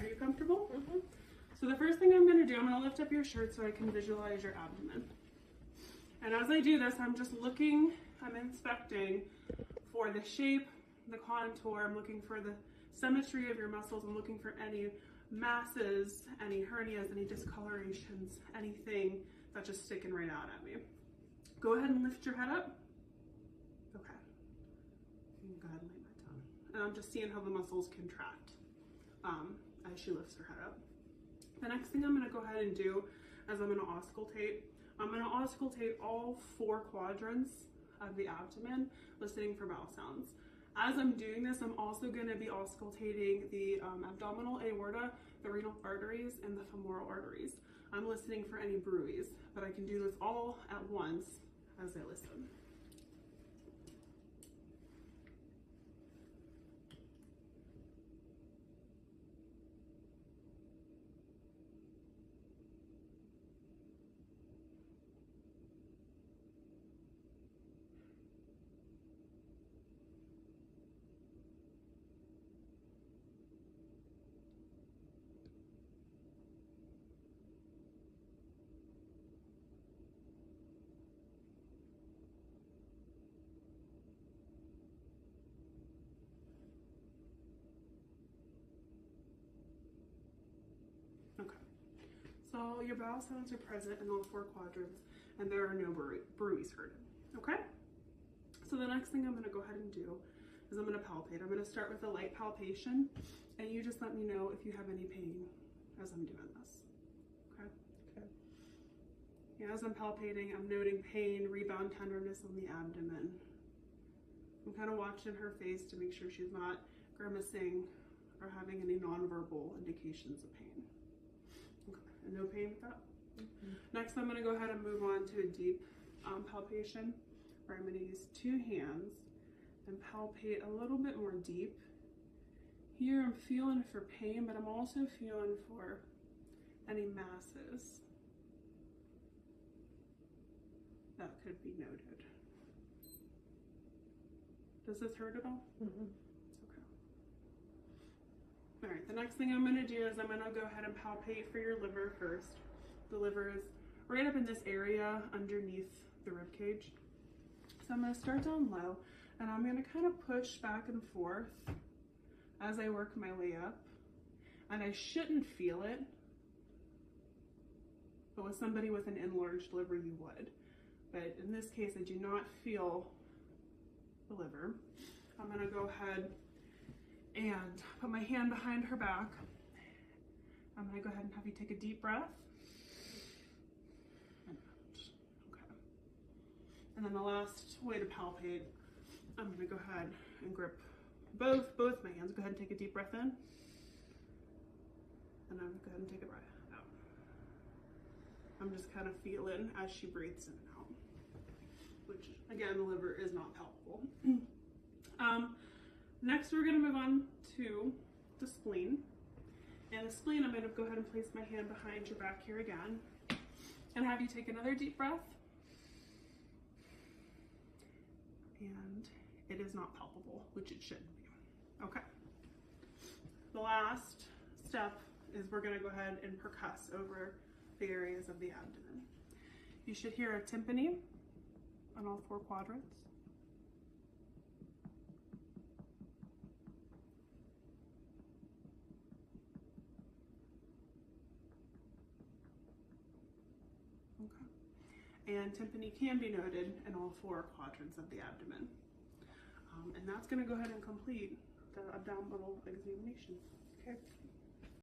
Are you comfortable? Mm-hmm. So the first thing I'm going to do, I'm going to lift up your shirt so I can visualize your abdomen. And as I do this, I'm just looking, I'm inspecting for the shape, the contour, I'm looking for the symmetry of your muscles, I'm looking for any masses, any hernias, any discolorations, anything that's just sticking right out at me. Go ahead and lift your head up. Okay. Go ahead and lay my tongue. And I'm just seeing how the muscles contract as she lifts her head up. The next thing I'm going to go ahead and do is I'm going to auscultate. I'm going to auscultate all 4 quadrants of the abdomen, listening for bowel sounds. As I'm doing this, I'm also going to be auscultating the abdominal aorta, the renal arteries, and the femoral arteries. I'm listening for any bruits, but I can do this all at once as I listen. Okay, so your bowel sounds are present in all 4 quadrants and there are no bruits heard. Okay, so the next thing I'm going to go ahead and do is I'm going to palpate. I'm going to start with a light palpation and you just let me know if you have any pain as I'm doing this. Okay. Okay. Yeah, as I'm palpating, I'm noting pain, rebound tenderness on the abdomen. I'm kind of watching her face to make sure she's not grimacing or having any nonverbal indications of pain. Okay. And no pain with that? Mm-hmm. Next, I'm going to go ahead and move on to a deep palpation where I'm going to use 2 hands and palpate a little bit more deep. Here I'm feeling for pain, but I'm also feeling for any masses that could be noted. Does this hurt at all? Mm-hmm. Okay. All right, the next thing I'm going to do is I'm going to go ahead and palpate for your liver first. The liver is right up in this area underneath the rib cage. So I'm going to start down low and I'm going to kind of push back and forth as I work my way up. And I shouldn't feel it, but with somebody with an enlarged liver you would. But in this case I do not feel the liver. I'm going to go ahead and put my hand behind her back. I'm going to go ahead and have you take a deep breath. And out. Okay. And then the last way to palpate, I'm going to go ahead and grip both my hands. Go ahead and take a deep breath in. And I'm going to go ahead and take a breath out. I'm just kind of feeling as she breathes in and out, which again, the liver is not palpable. Next, we're going to move on to the spleen. And the spleen, I'm going to go ahead and place my hand behind your back here again and have you take another deep breath. And it is not palpable, which it shouldn't be. Okay. The last step is we're going to go ahead and percuss over the areas of the abdomen. You should hear a tympani on all 4 quadrants. Okay. And tympani can be noted in all 4 quadrants of the abdomen. And that's going to go ahead and complete the abdominal examination. Okay.